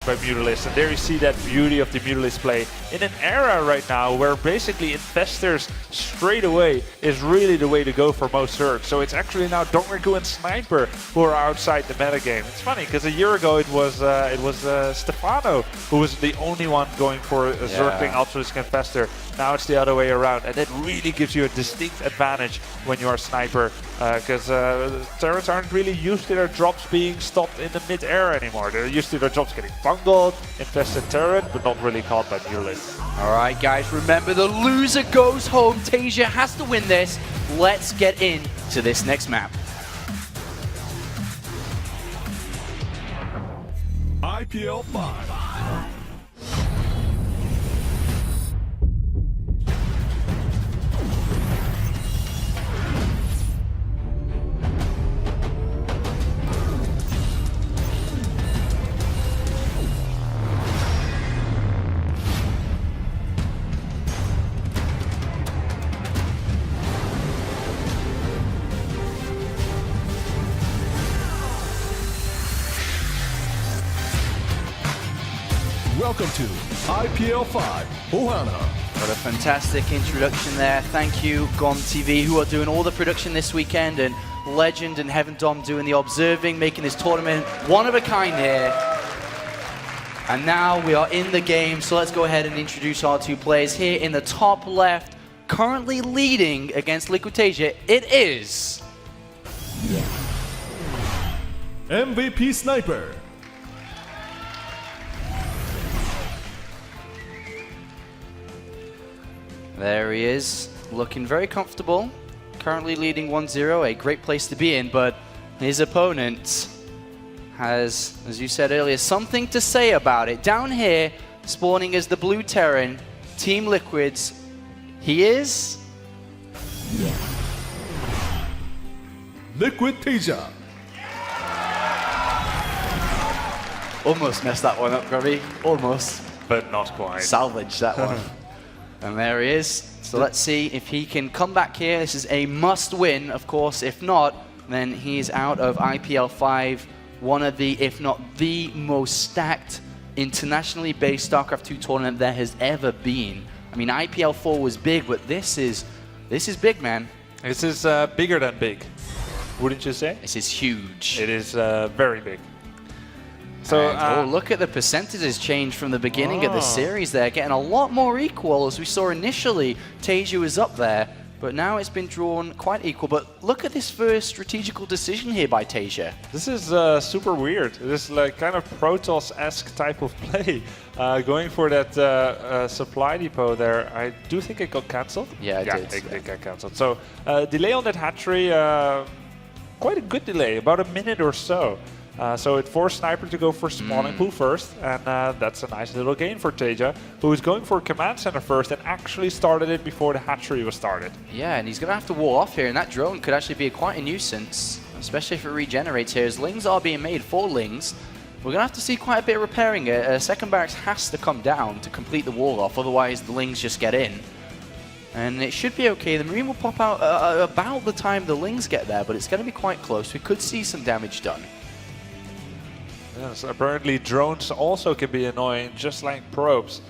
by Mutalisks, and there you see that beauty of the Mutalisks play in an era right now where basically investors straight away is really the way to go for most Zergs. So it's actually now NMrUUG and Sniper who are outside the metagame. It's funny because a year ago it was Stefano who was the only one going for a Zergling Altruistic Investor. Now it's the other way around, and that really gives you a distinct advantage when you are Sniper, because turrets aren't really used to their drops being stopped in the mid-air anymore. They're used to their drops getting bungled, infested turret, but not really caught by Mutalisks. All right, guys, remember the loser goes home. TaeJa has to win this. Let's get into this next map. IPL 5. Welcome to IPL 5, Ohana. What a fantastic introduction there. Thank you, GON TV, who are doing all the production this weekend, and Legend and Heaven Dom doing the observing, making this tournament one of a kind here. And now we are in the game, so let's go ahead and introduce our two players here in the top left, currently leading against Liquid TaeJa. It is MVP Sniper. There he is, looking very comfortable, currently leading 1-0, a great place to be in, but his opponent has, as you said earlier, something to say about it. Down here, spawning as the blue Terran, Team Liquids, he is... Liquid TaeJa. Almost messed that one up, Grubby, almost. But not quite. Salvaged that one. And there he is. So let's see if he can come back here. This is a must-win, of course. If not, then he's out of IPL 5, one of the, if not the most stacked internationally based Starcraft 2 tournament there has ever been. I mean, IPL 4 was big, but this is big, man. This is bigger than big, wouldn't you say? This is huge. It is very big. So, oh, look at the percentages change from the beginning of the series there, getting a lot more equal. As we saw initially, TaeJa was up there, but now it's been drawn quite equal. But look at this first strategical decision here by TaeJa. This is super weird. This is like kind of Protoss-esque type of play. Going for that supply depot there, I do think it got cancelled. Yeah, it did. It got cancelled. So delay on that hatchery, quite a good delay, about a minute or so. So it forced Sniper to go for spawning pool first, and that's a nice little gain for TaeJa, who is going for command center first and actually started it before the hatchery was started. Yeah, and he's going to have to wall off here, and that drone could actually be quite a nuisance, especially if it regenerates here. As lings are being made for lings, we're going to have to see quite a bit of repairing it. Second barracks has to come down to complete the wall off, otherwise the lings just get in. And it should be okay. The Marine will pop out about the time the lings get there, but it's going to be quite close. We could see some damage done. Yes, apparently drones also can be annoying, just like probes.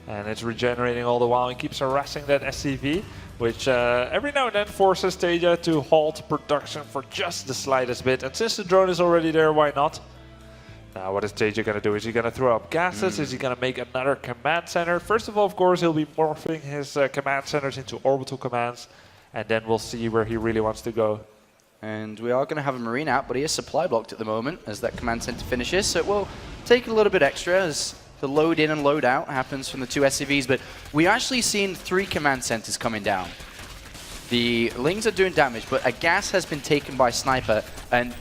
And it's regenerating all the while and keeps harassing that SCV, which every now and then forces TaeJa to halt production for just the slightest bit. And since the drone is already there, why not? Now, what is TaeJa going to do? Is he going to throw up gases? Is he going to make another command center? First of all, of course, he'll be morphing his command centers into orbital commands. And then we'll see where he really wants to go. And we are going to have a Marine out, but he is supply blocked at the moment as that command center finishes. So it will take a little bit extra as the load in and load out happens from the two SCVs. But we actually seen 3 command centers coming down. The lings are doing damage, but a gas has been taken by Sniper. And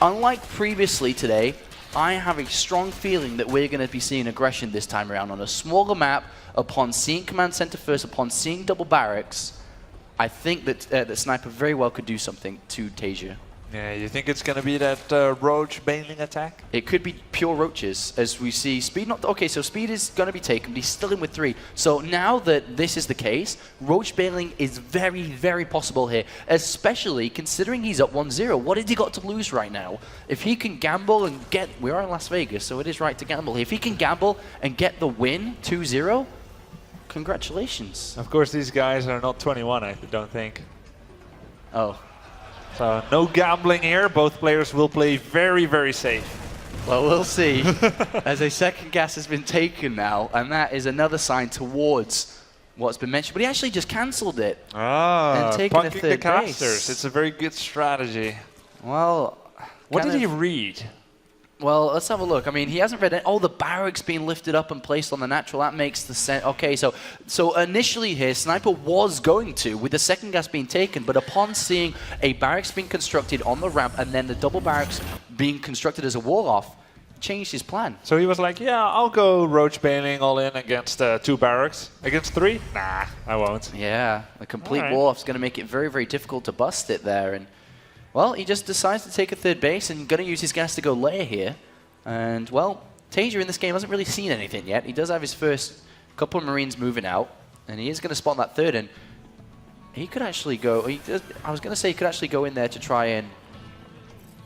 unlike previously today, I have a strong feeling that we're going to be seeing aggression this time around on a smaller map. Upon seeing command center first, upon seeing double barracks, I think that that Sniper very well could do something to TaeJa. Yeah, you think it's going to be that roach bailing attack? It could be pure roaches, as we see Speed not... Okay, so Speed is going to be taken, but he's still in with 3. So now that this is the case, roach bailing is very, very possible here, especially considering he's up 1-0. What has he got to lose right now? If he can gamble and get... We are in Las Vegas, so it is right to gamble here. If he can gamble and get the win, 2-0, congratulations. Of course, these guys are not 21, I don't think. Oh. So no gambling here. Both players will play very, very safe. Well, we'll see. As a second gas has been taken now, and that is another sign towards what's been mentioned. But he actually just cancelled it. Ah, and taken punking a third the casters. base. It's a very good strategy. Well, what did he read? Well, let's have a look. I mean, he hasn't read it. Oh, the barracks being lifted up and placed on the natural. That makes the sense. Okay, so initially here, Sniper was going to, with the second gas being taken, but upon seeing a barracks being constructed on the ramp and then the double barracks being constructed as a wall-off, changed his plan. So he was like, yeah, I'll go roach bailing all in against 2 barracks. Against 3? Nah, I won't. Yeah, a complete All right. wall-off is going to make it very, very difficult to bust it there. And well, he just decides to take a third base and going to use his gas to go layer here. And, well, TaeJa in this game hasn't really seen anything yet. He does have his first couple of Marines moving out, and he is going to spot that third. And he could actually go... I was going to say he could actually go in there to try and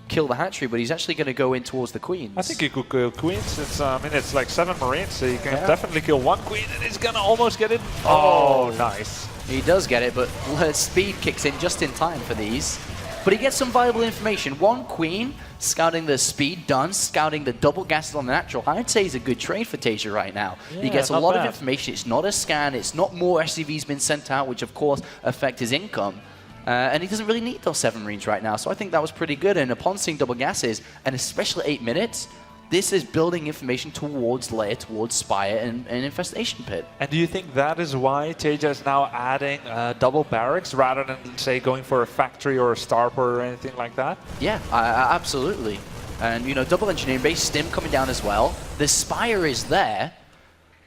kill the hatchery, but he's actually going to go in towards the queens. I think he could kill queens. It's, I mean, it's like 7 Marines, so you can definitely kill 1 queen, and he's going to almost get it. Oh, nice. He does get it, but Speed kicks in just in time for these. But he gets some valuable information. 1 queen, scouting the speed done, scouting the double gases on the natural. I'd say he's a good trade for TaeJa right now. Yeah, he gets a not lot bad. of information. It's not a scan. It's not more SCVs been sent out, which of course affect his income. And he doesn't really need those 7 Marines right now. So I think that was pretty good. And upon seeing double gases, and especially 8 minutes, this is building information towards layer, towards Spire, and Infestation Pit. And do you think that is why TaeJa is now adding double barracks rather than, say, going for a factory or a starport or anything like that? Yeah, absolutely. And, you know, double engineering base, stim coming down as well. The Spire is there,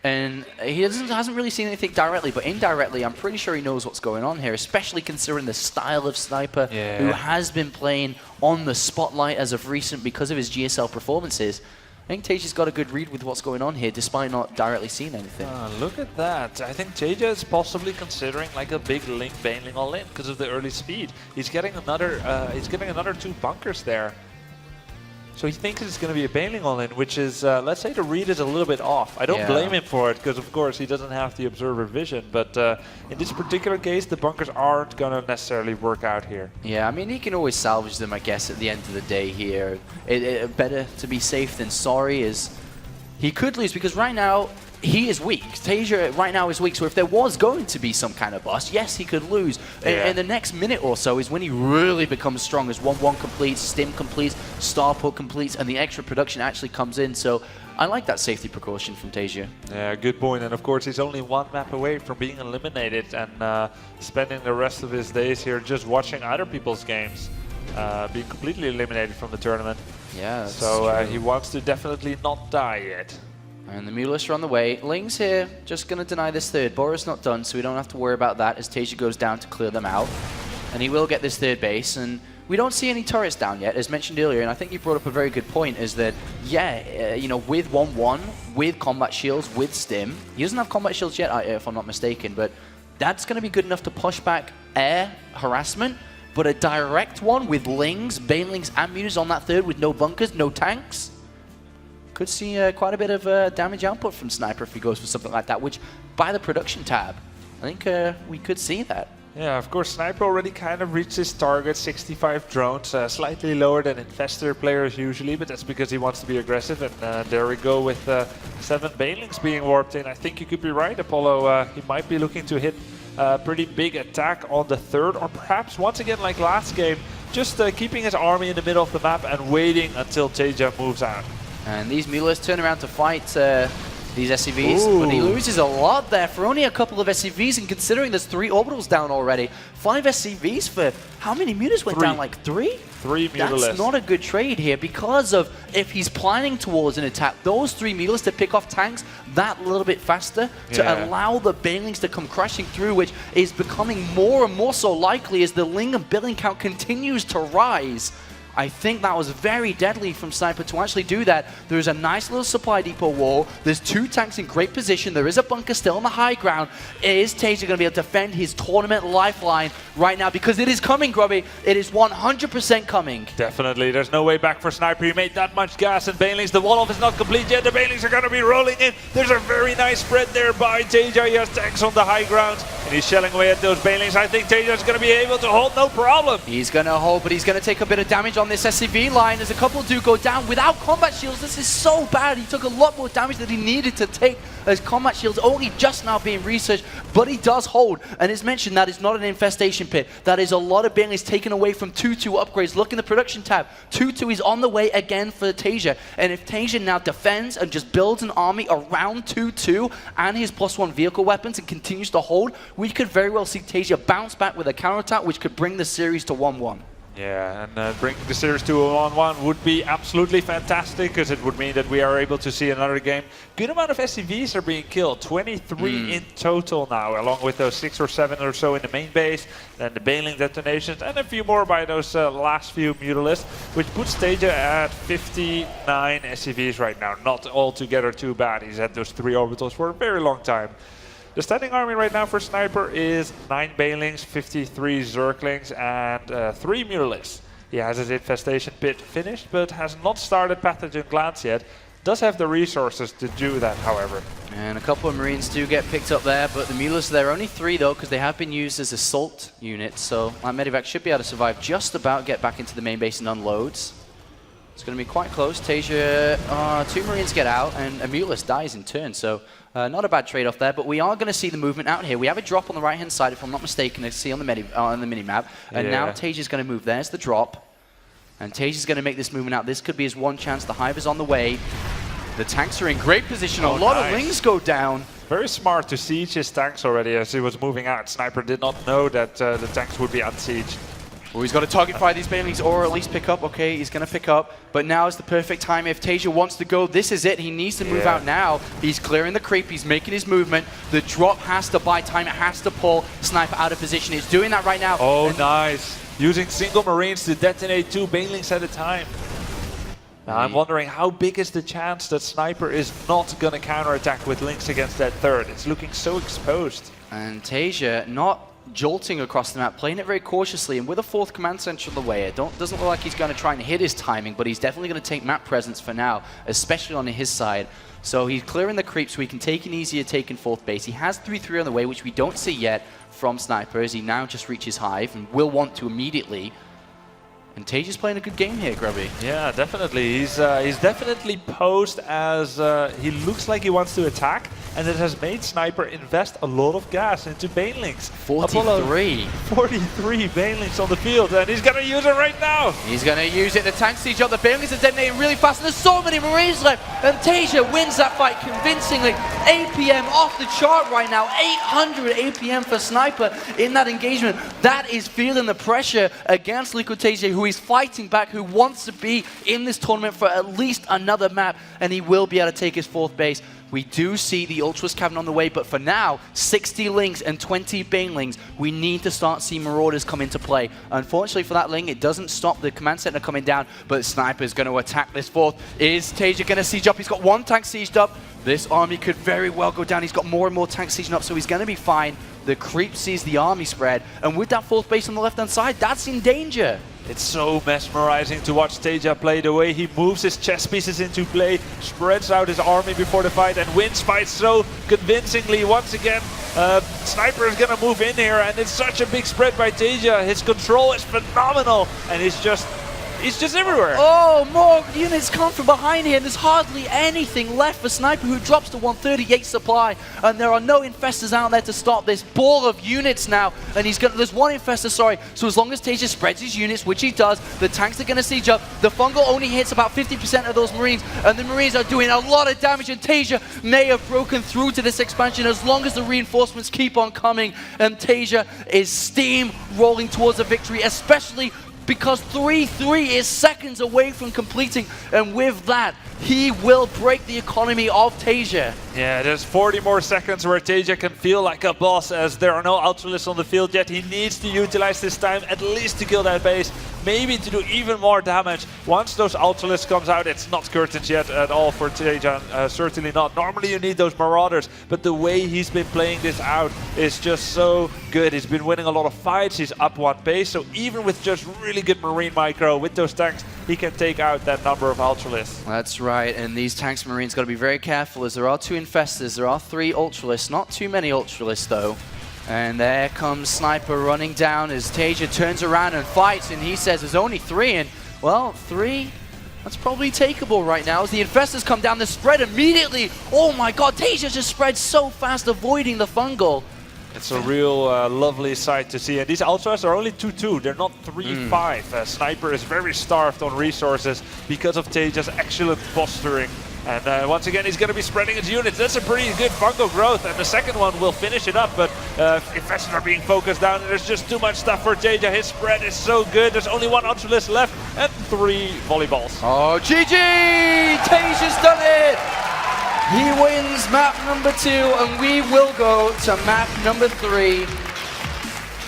and he hasn't really seen anything directly, but indirectly, I'm pretty sure he knows what's going on here, especially considering the style of Sniper, who has been playing on the spotlight as of recent because of his GSL performances. I think TaeJa's got a good read with what's going on here, despite not directly seeing anything. Look at that. I think TaeJa is possibly considering like a big link bailing all in because of the early speed. He's getting another 2 bunkers there. So he thinks it's going to be a bailing all in, which is, let's say the read is a little bit off. I don't blame him for it, because of course he doesn't have the observer vision. But in this particular case, the bunkers aren't going to necessarily work out here. Yeah, I mean, he can always salvage them, I guess, at the end of the day here. Better to be safe than sorry, is he could lose, because right now, he is weak. TaeJa right now is weak, so if there was going to be some kind of bust, yes, he could lose. And the next minute or so is when he really becomes strong, as 1-1 completes, stim completes, starport completes, and the extra production actually comes in. So I like that safety precaution from TaeJa. Yeah, good point. And of course, he's only 1 map away from being eliminated and spending the rest of his days here just watching other people's games, being completely eliminated from the tournament. Yeah, so he wants to definitely not die yet. And the Mulists are on the way. Ling's here, just going to deny this third. Bora's not done, so we don't have to worry about that as TaeJa goes down to clear them out. And he will get this third base. And we don't see any turrets down yet, as mentioned earlier. And I think you brought up a very good point, is that, you know, with 1-1, with combat shields, with stim, he doesn't have combat shields yet, if I'm not mistaken, but that's going to be good enough to push back air harassment. But a direct one with Lings, Banelings, and Mutas on that third with no bunkers, no tanks, could see quite a bit of damage output from Sniper if he goes for something like that, which, by the production tab, I think we could see that. Yeah, of course, Sniper already kind of reached his target, 65 drones, slightly lower than Infestor players usually, but that's because he wants to be aggressive, and there we go with 7 Banelings being warped in. I think you could be right, Apollo. He might be looking to hit a pretty big attack on the third, or perhaps once again like last game, just keeping his army in the middle of the map and waiting until TaeJa moves out. And these Mulas turn around to fight these SCVs, Ooh. but he loses a lot there for only a couple of SCVs, and considering there's 3 orbitals down already. 5 SCVs for how many Mutas went down? Like 3? 3 Mutalisks. That's not a good trade here because of if he's planning towards an attack, those 3 Mutalisks to pick off tanks that little bit faster to allow the Banelings to come crashing through, which is becoming more and more so likely as the Ling and Billing count continues to rise. I think that was very deadly from Sniper to actually do that. There's a nice little supply depot wall. There's 2 tanks in great position. There is a bunker still on the high ground. Is TaeJa going to be able to defend his tournament lifeline right now? Because it is coming, Grubby. It is 100% coming. Definitely. There's no way back for Sniper. He made that much gas and Banelings. The wall-off is not complete yet. The Banelings are going to be rolling in. There's a very nice spread there by TaeJa. He has tanks on the high ground and he's shelling away at those Banelings. I think TaeJa is going to be able to hold no problem. He's going to hold, but he's going to take a bit of damage on this SCV line as a couple do go down without combat shields. This is so bad. He took a lot more damage than he needed to take as combat shields only just now being researched, but he does hold. And as mentioned, that is not an infestation pit. That is a lot of Banelings taken away from 2-2 upgrades. Look in the production tab. 2-2 is on the way again for TaeJa. And if TaeJa now defends and just builds an army around 2-2 and his +1 vehicle weapons and continues to hold, we could very well see TaeJa bounce back with a counterattack, which could bring the series to 1-1. Yeah, and bringing the series to a 1-1 would be absolutely fantastic because it would mean that we are able to see another game. Good amount of SCVs are being killed, 23 in total now, along with those 6 or 7 or so in the main base, then the Baneling detonations, and a few more by those last few Mutalisks, which puts TaeJa at 59 SCVs right now. Not altogether too bad. He's had those 3 orbitals for a very long time. The standing army right now for Sniper is 9 Banelings, 53 Zerglings, and 3 Mutalisks. He has his infestation pit finished, but has not started Pathogen Glance yet. Does have the resources to do that, however. And a couple of Marines do get picked up there, but the Mutalisks, there are only 3 though, because they have been used as assault units, so that Medivac should be able to survive just about, get back into the main base and unloads. It's going to be quite close. TaeJa, 2 Marines get out, and a Mutalisk dies in turn, so not a bad trade-off there, but we are going to see the movement out here. We have a drop on the right-hand side, if I'm not mistaken, to see on the mini-map, and now TaeJa's going to move. There's the drop, and TaeJa's going to make this movement out. This could be his one chance. The Hive is on the way. The tanks are in great position. A lot of Lings go down. Very smart to siege his tanks already as he was moving out. Sniper did not know that the tanks would be unsieged. Well, he's got to target fire these Banelings or at least pick up. Okay, he's going to pick up. But now is the perfect time. If TaeJa wants to go, this is it. He needs to move out now. He's clearing the creep. He's making his movement. The drop has to buy time. It has to pull Sniper out of position. He's doing that right now. Oh, nice. Using single Marines to detonate 2 Banelings at a time. Now, I'm wondering how big is the chance that Sniper is not going to counterattack with Lynx against that third. It's looking so exposed. And TaeJa not jolting across the map, playing it very cautiously, and with a 4th command center on the way, it doesn't look like he's going to try and hit his timing, but he's definitely going to take map presence for now, especially on his side. So he's clearing the creep so he can take an easier take in 4th base. He has 3-3 on the way, which we don't see yet from Sniper, as he now just reaches Hive and will want to immediately. And TaeJa's playing a good game here, Grubby. Yeah, definitely. He's definitely posed as he looks like he wants to attack, and it has made Sniper invest a lot of gas into Banelings. 43. 43 Banelings on the field, and he's going to use it right now. He's going to use it. The tank siege up. The Banelings are detonating really fast, and there's so many Marines left. And TaeJa wins that fight convincingly. APM off the chart right now. 800 APM for Sniper in that engagement. That is feeling the pressure against Liquid TaeJa, who is fighting back, who wants to be in this tournament for at least another map, and he will be able to take his 4th base. We do see the Ultras Cavern on the way, but for now, 60 Lings and 20 Banelings. We need to start seeing Marauders come into play. Unfortunately for that Ling, it doesn't stop the command center coming down, but Sniper is going to attack this 4th. Is TaeJa going to siege up? He's got 1 tank sieged up. This army could very well go down. He's got more and more tanks sieging up, so he's going to be fine. The creep sees the army spread, and with that 4th base on the left-hand side, that's in danger. It's so mesmerizing to watch TaeJa play, the way he moves his chess pieces into play, spreads out his army before the fight, and wins fights so convincingly. Once again, Sniper is going to move in here, and it's such a big spread by TaeJa. His control is phenomenal, and he's just everywhere. Oh, more units come from behind here, and there's hardly anything left for Sniper, who drops to 138 supply, and there are no infestors out there to stop this ball of units now, and there's 1 infestor, sorry, so as long as TaeJa spreads his units, which he does, the tanks are going to siege up. The fungal only hits about 50% of those Marines, and the Marines are doing a lot of damage, and TaeJa may have broken through to this expansion as long as the reinforcements keep on coming, and TaeJa is steam rolling towards a victory, especially because 3-3 is seconds away from completing, and with that, he will break the economy of TaeJa. Yeah, there's 40 more seconds where TaeJa can feel like a boss, as there are no Ultralisks on the field yet. He needs to utilize this time at least to kill that base, maybe to do even more damage. Once those Ultralisks comes out, it's not curtains yet at all for TaeJa, certainly not. Normally you need those Marauders, but the way he's been playing this out is just so good. He's been winning a lot of fights, he's up one base, so even with just really good Marine micro, with those tanks, he can take out that number of Ultralisks. That's right, and these tanks and Marines got to be very careful, as there are 2 Infestors, there are 3 Ultralisks, not too many Ultralisks though. And there comes Sniper running down as TaeJa turns around and fights, and he says there's only 3, and well, 3, that's probably takeable right now as the Infestors come down the spread immediately. Oh my god, TaeJa just spreads so fast, avoiding the fungal. It's a real lovely sight to see, and these Ultras are only 2-2, they're not 3-5. Sniper is very starved on resources because of TaeJa's excellent posturing. And once again, he's going to be spreading his units. That's a pretty good fungal growth, and the second one will finish it up, but Infestors are being focused down, and there's just too much stuff for TaeJa. His spread is so good. There's only 1 Ultralisk left, and 3 volleyballs. Oh, GG! TaeJa's done it! He wins map number 2, and we will go to map number 3.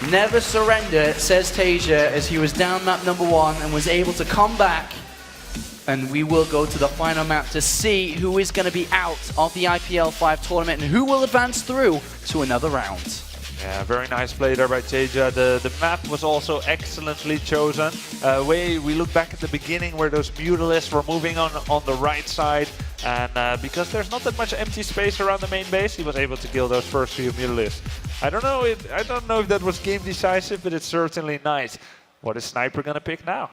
Never surrender, says TaeJa, as he was down map number 1 and was able to come back. And we will go to the final map to see who is going to be out of the IPL 5 tournament and who will advance through to another round. Yeah, very nice play there by TaeJa. The map was also excellently chosen. We look back at the beginning where those Mutalisks were moving on the right side, and because there's not that much empty space around the main base, he was able to kill those first few Mutalisks. I don't know if that was game decisive, but it's certainly nice. What is Sniper gonna pick now?